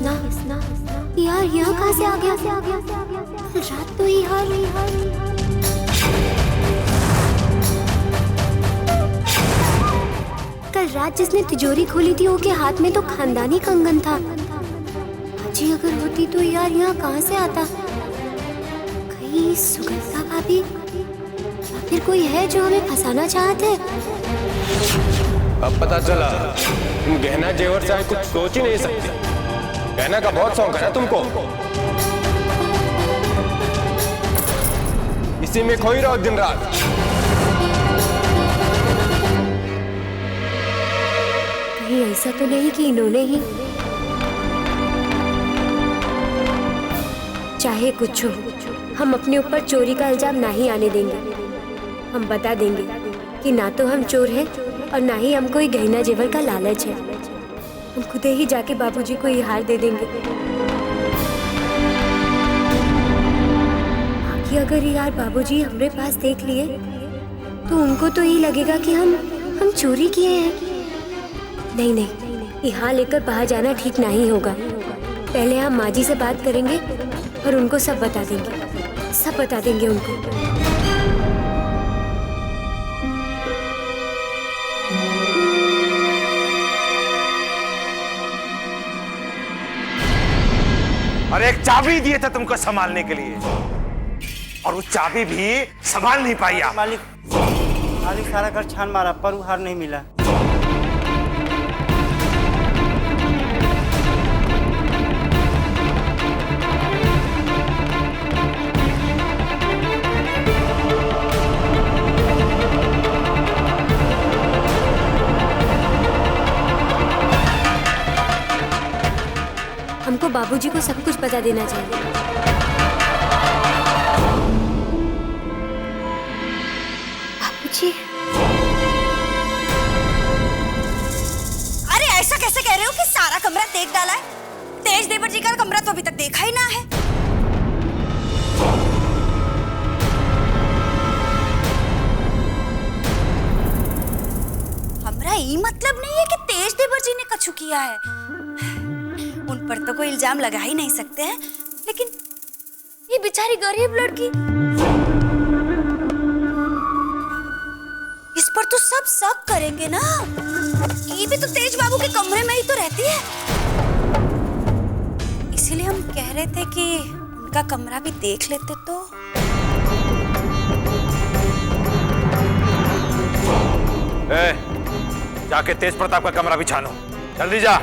यार यहाँ कहाँ से आ गया? रात तो यार कल रात जिसने तिजोरी खोली थी उसके हाथ में तो खानदानी कंगन था। जी अगर होती तो यार यहाँ कहाँ से आता? कहीं सुगंधा भाभी या फिर कोई है जो हमें फंसाना चाहते? अब पता चला तुम गहना जेवर से कुछ सोच ही नहीं सकते। गहना का बहुत शौक है ना तुमको, इसी में खोई रहो दिन रात। कहीं ऐसा तो नहीं कि इन्होंने ही? चाहे कुछ हो, हम अपने ऊपर चोरी का इल्जाम नहीं आने देंगे। हम बता देंगे कि ना तो हम चोर हैं और ना ही हमको ये गहना जेवर का लालच है। हम खुद ही जाके बाबूजी को ये हार दे देंगे। बाकी अगर यार बाबूजी हमारे पास देख लिए तो उनको तो ये लगेगा कि हम चोरी किए हैं। नहीं, यहाँ लेकर बाहर जाना ठीक नहीं होगा। पहले हम माँ जी से बात करेंगे और उनको सब बता देंगे उनको। और एक चाबी दिए थे तुमको संभालने के लिए, और वो चाबी भी संभाल नहीं पाई आप। मालिक सारा घर छान मारा पर वो हार नहीं मिला। हमको बाबूजी को सब कुछ बता देना चाहिए। बाबूजी, अरे ऐसा कैसे कह रहे हो कि सारा कमरा देख डाला है? तेज देवर जी का कमरा तो अभी तक देखा ही ना है। हमरा ये मतलब नहीं है कि तेज देवर जी ने कछु किया है। उन पर तो कोई इल्जाम लगा ही नहीं सकते हैं, लेकिन ये बेचारी गरीब लड़की, इस पर तो सब शक करेंगे ना। ये भी तो तेज बाबू के कमरे में ही तो रहती है। इसीलिए हम कह रहे थे कि उनका कमरा भी देख लेते तो। जाके तेज प्रताप का कमरा भी छानो, जल्दी जा।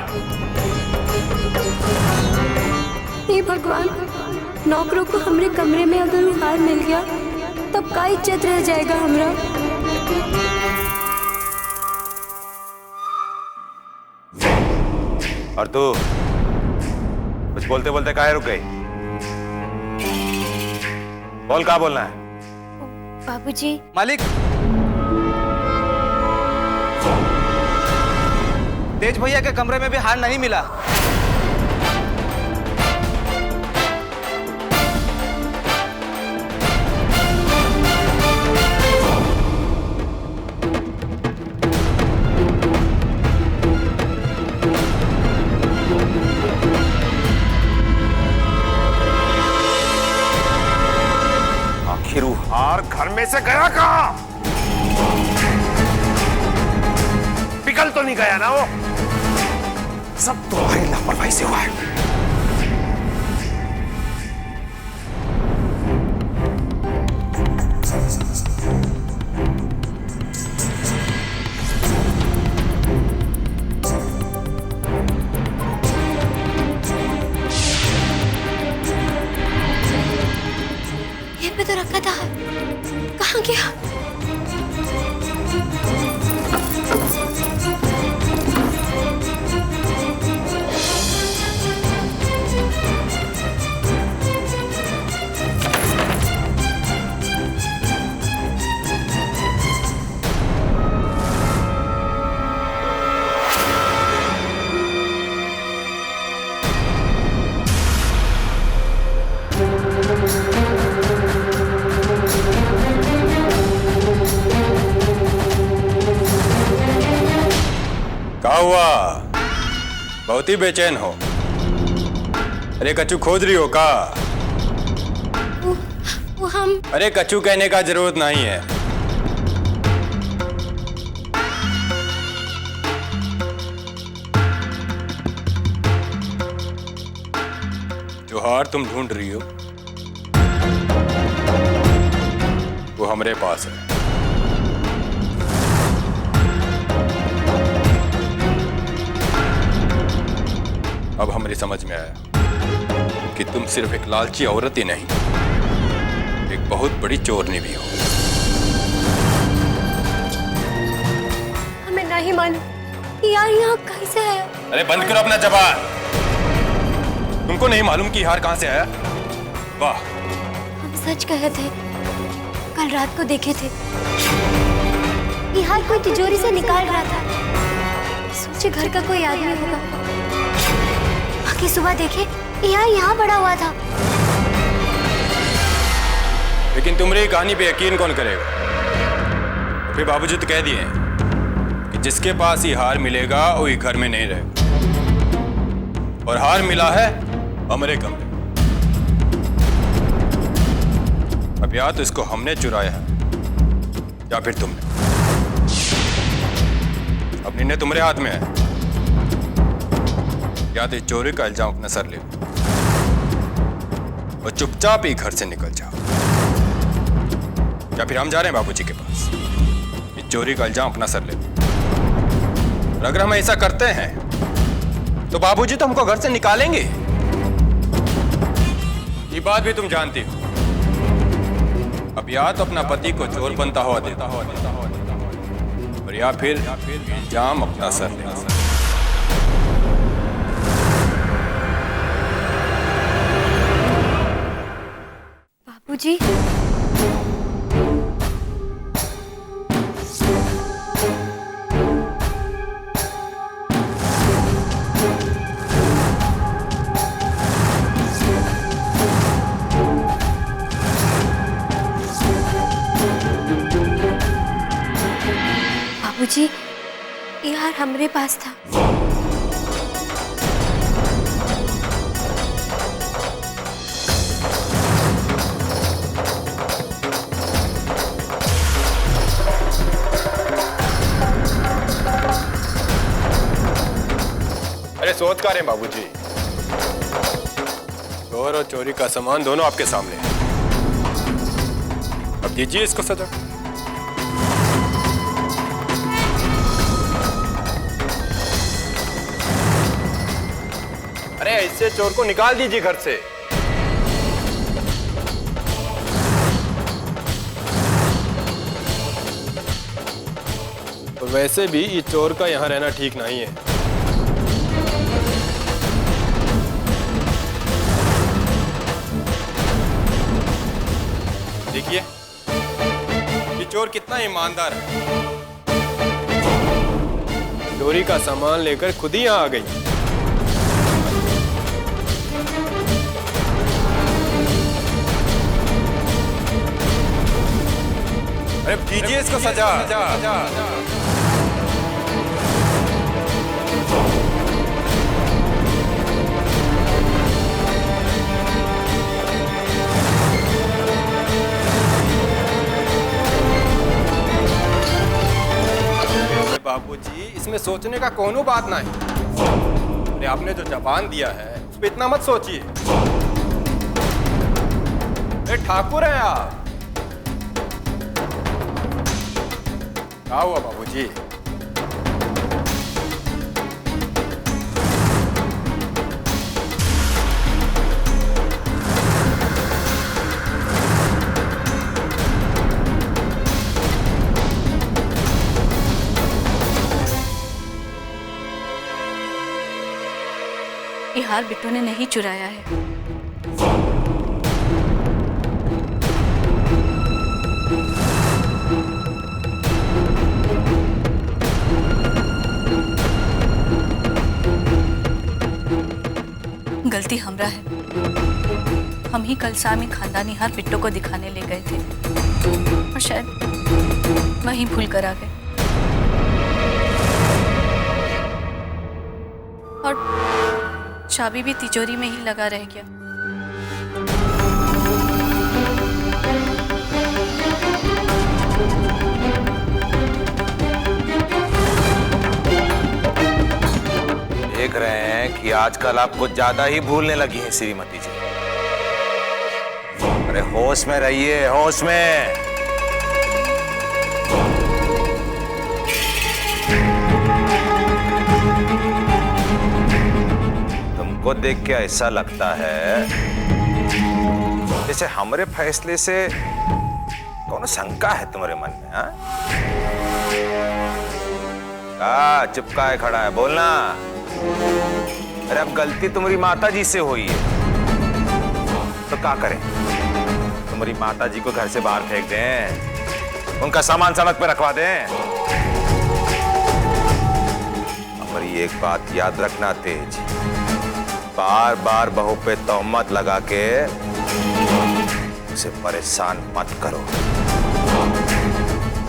हे भगवान, नौकरों को हमरे कमरे में अगर उधार मिल गया तब का इज्जत रह जाएगा हमरा। और तू कुछ बोलते बोलते काहे रुक गई? बोल, क्या बोलना है? बाबूजी, मालिक, तेज भैया के कमरे में भी हार नहीं मिला। आखिर वो हार घर में से गया कहाँ? पिघल तो नहीं गया ना वो? सब तुम्हारी लापरवाही से हुआ है। ये पे तो रखा था, कहाँ गया? क्या हुआ? बहुत ही बेचैन हो? अरे कचू खोज रही हो का? वो हम अरे कचू कहने का जरूरत नहीं है। जो हार तुम ढूंढ रही हो वो हमारे पास है। अब हमारी समझ में आया कि तुम सिर्फ एक लालची औरत ही नहीं, एक बहुत बड़ी चोरनी भी हो। हमें नहीं मालूम कि यार यहाँ कैसे है। अरे बंद करो अपना जबान। तुमको नहीं मालूम कि हार कहां से आया? वाह, हम सच कहे थे, कल रात को देखे थे ये हार कोई तिजोरी से निकाल रहा था। सोचे घर का कोई आदमी होगा। बाकी सुबह देखे यार यहाँ पड़ा हुआ था। लेकिन तुम्हारी कहानी पे यकीन कौन करेगा? फिर बाबूजी तो कह दिए कि जिसके पास ही हार मिलेगा वही घर में नहीं रहेगा। और हार मिला है हमारे कमरे। अब या तो इसको हमने चुराया है या फिर तुमने। अब निर्णय तुम्हारे हाथ में है। या तो चोरी का इल्जाम अपना सर ले और चुपचाप ही घर से निकल जाओ, या फिर हम जा रहे हैं बाबूजी के पास। ये चोरी का इल्जाम अपना सर ले। और अगर हम ऐसा करते हैं तो बाबूजी तो हमको घर से निकालेंगे। ये बात भी तुम जानती हो। अब या तो अपना पति को चोर बनता हुआ देता हो और या फिर इल्जाम अपना सर ले। बाबूजी, बाबूजी, ये हार हमारे पास था। अरे सोचकार हैं बाबूजी। चोर और चोरी का सामान दोनों आपके सामने है। अब दीजिए इसको सजा। अरे ऐसे चोर को निकाल दीजिए घर से। और वैसे भी ये चोर का यहाँ रहना ठीक नहीं है। देखिए ये चोर कितना ईमानदार है। चोरी का सामान लेकर खुद ही यहाँ आ गई। अरे दीजिए इसको सजा। बाबूजी, इसमें सोचने का कोनो बात नहीं। अरे आपने जो जबान दिया है उस पर इतना मत सोचिए। अरे ठाकुर हैं आप। क्या हुआ बाबूजी? ये हार बिट्टू ने नहीं चुराया है। गलती हमरा है। हम ही कल शाम ही खानदानी हार बिट्टू को दिखाने ले गए थे और शायद वहीं भूल कर आ गए। और चाबी भी तिजोरी में ही लगा रह गया। देख रहे हैं कि आजकल आप कुछ ज्यादा ही भूलने लगी हैं श्रीमती जी। अरे होश में रहिए, होश में। तुमको देख के ऐसा लगता है जैसे हमारे फैसले से कौन शंका है तुम्हारे मन में? हाँ, चिपका है खड़ा है, बोलना। अरे अब गलती तुम्हारी माता जी से हुई है तो क्या करें? तुम्हारी माता जी को घर से बाहर फेंक दें, उनका सामान सड़क पे रखवा दें? हमारी एक बात याद रखना तेज, बार बार बहू पे तोहमत लगा के उसे परेशान मत करो,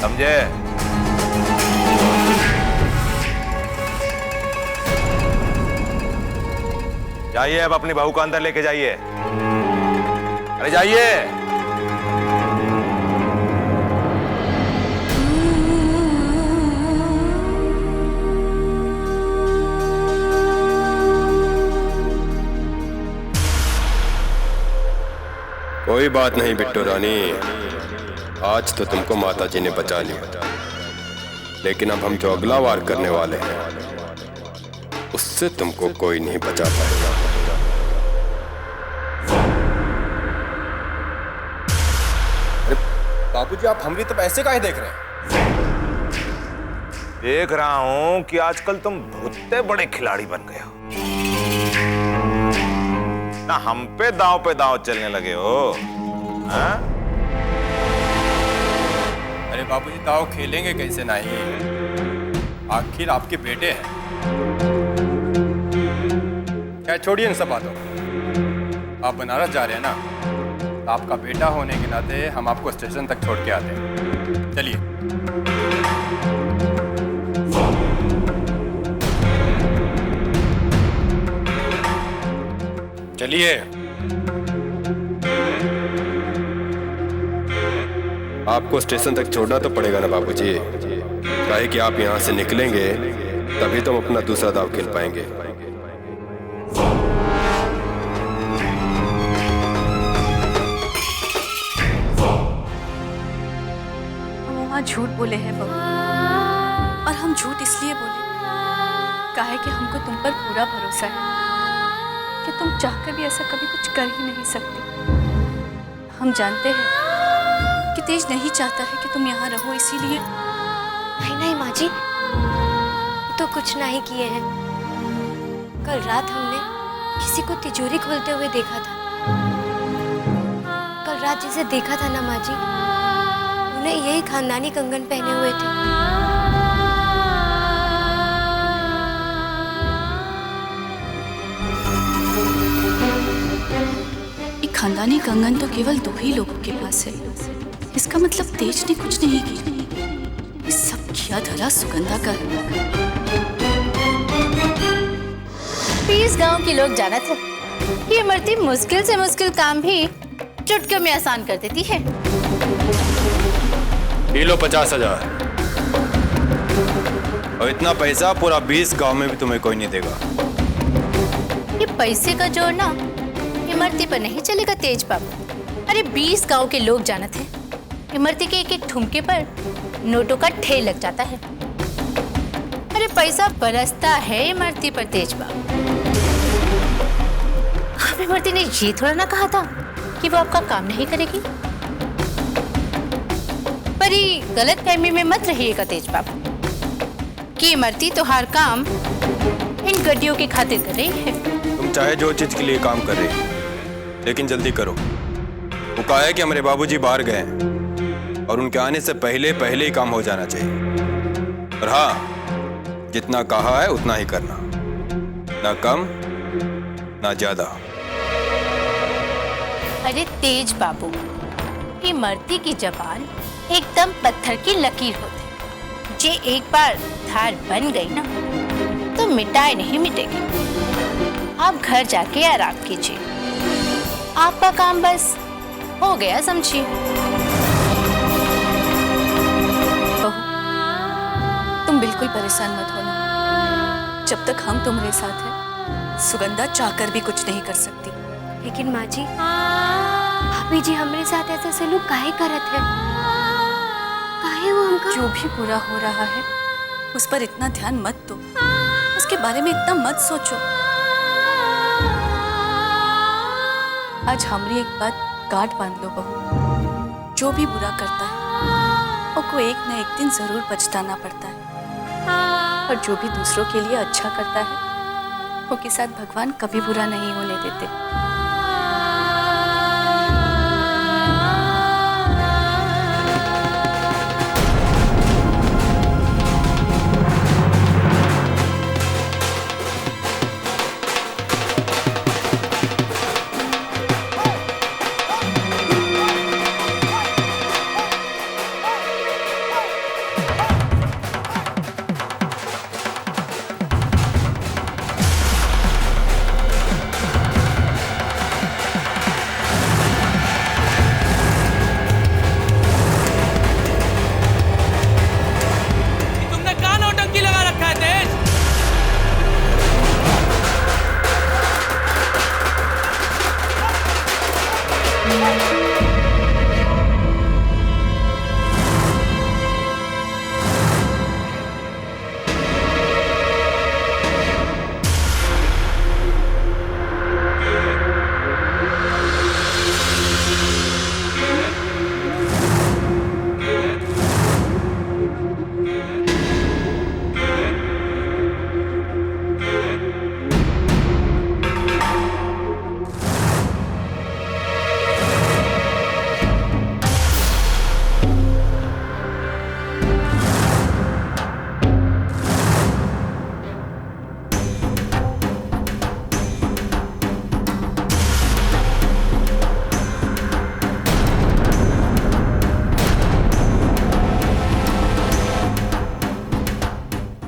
समझे? जाइए, अब अपनी बहू को अंदर लेके जाइए। अरे जाइए। कोई बात नहीं बिट्टू रानी, आज तो तुमको माताजी ने बचा लिया, लेकिन अब हम जो अगला वार करने वाले हैं उससे तुमको कोई नहीं बचा पाएगा। बाबूजी, आप हमारी तरफ ऐसे काहे देख रहे हैं? देख रहा हूं कि आजकल तुम बहुत बड़े खिलाड़ी बन गए हो ना, हम पे दांव चलने लगे हो। हाँ? अरे बाबूजी, दाव खेलेंगे कैसे नहीं, आखिर आपके बेटे हैं। क्या छोड़िए इन सब बातों, आप बनारस जा रहे हैं ना, तो आपका बेटा होने के नाते हम आपको स्टेशन तक छोड़ के आते हैं। चलिए। चलिए। आपको स्टेशन तक छोड़ना तो पड़ेगा ना बाबूजी, काहे कि आप यहाँ से निकलेंगे तभी तो हम अपना दूसरा दाव खेल पाएंगे। झूठ बोले हैं बहू, और हम झूठ इसलिए बोले काहे कि हमको तुम पर पूरा भरोसा है कि तुम चाहकर भी ऐसा कभी कुछ कर ही नहीं सकती। हम जानते हैं कि तेज नहीं चाहता है कि तुम यहाँ रहो, इसीलिए। नहीं नहीं माँ जी, तो कुछ नहीं किए हैं। कल रात हमने किसी को तिजोरी खोलते हुए देखा था। कल रात जिसे देखा था ना माँ जी, उन्हें यही खानदानी कंगन पहने हुए थे। ये खानदानी कंगन तो केवल 2 ही लोगों के पास है। इसका मतलब तेज ने कुछ नहीं किया, ये सब किया धरा सुगंधा का है। 20 गांव के लोग जानत है ये इमरती मुश्किल से मुश्किल काम भी चुटकियों में आसान कर देती है। ये लो 50,000, और इतना पैसा पूरा 20 गांव में भी तुम्हें कोई नहीं देगा। ये पैसे का जोर ना इमरती पर नहीं चलेगा तेज बाबू। अरे 20 गांव के लोग जानत हैं इमरती के एक एक ठुमके पर नोटों का ढेर लग जाता है। अरे पैसा बरसता है इमरती पर तेज बाबू। अब इमरती ने ये थोड़ा ना कहा था कि वो आपका काम नहीं करेगी। पर ये गलत फहमी में मत रहिएगा तेज बाबू कि इमरती तो हर काम इन गड्डियों की खातिर कर रही है। तुम चाहे जो चीज के लिए काम कर रही हो, लेकिन जल्दी करो। वो कहा है कि हमारे बाबूजी बाहर गए हैं और उनके आने से पहले ही काम हो जाना चाहिए। और हाँ, जितना कहा है उतना ही करना, ना कम ना ज्यादा। अरे तेज बाबू, इमरती की जबान एकदम पत्थर की लकीर होती, जे एक बार धार बन गई ना तो मिटाए नहीं मिटेगी। आप घर जाके आराम कीजिए, आपका काम बस हो गया समझिए। बहू, तुम बिल्कुल परेशान मत होना। जब तक हम तुम्हारे साथ हैं, सुगंधा चाहकर भी कुछ नहीं कर सकती। लेकिन माँ जी, भाभी जी हमारे साथ ऐसा सलूक काहे करत है? काहे वो हमका? जो भी बुरा हो रहा है उस पर इतना ध्यान मत दो, उसके बारे में इतना मत सोचो। आज हमारी एक बात गांठ बांध लो बहू, जो भी बुरा करता है उसको एक न एक दिन जरूर पछताना पड़ता है, और जो भी दूसरों के लिए अच्छा करता है उसके साथ भगवान कभी बुरा नहीं होने देते। तुमने कहाँ नौटंकी लगा रखा है तेज?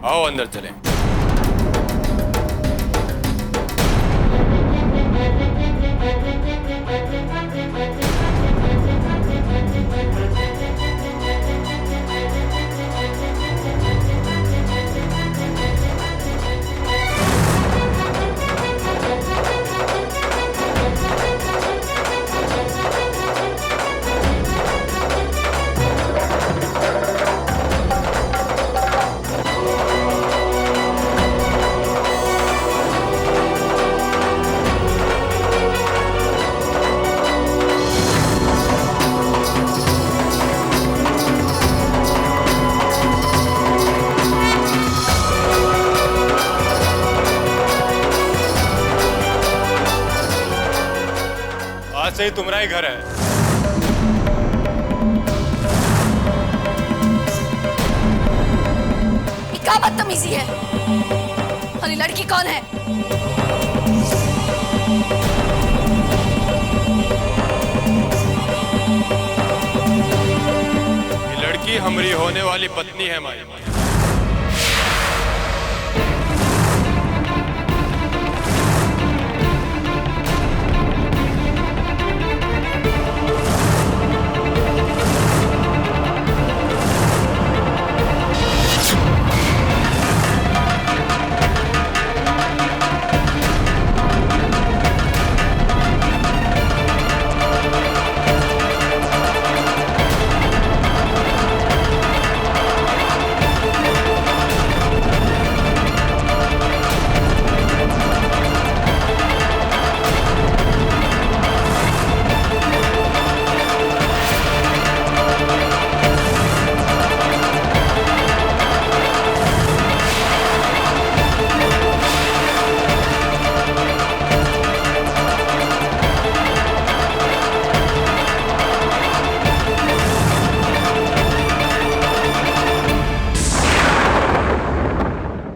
आओ अंदर चलें। आज से ही तुम्हारा ही घर है। ये क्या बदतमीजी है? और ये लड़की कौन है? ये लड़की हमारी होने वाली पत्नी है माई।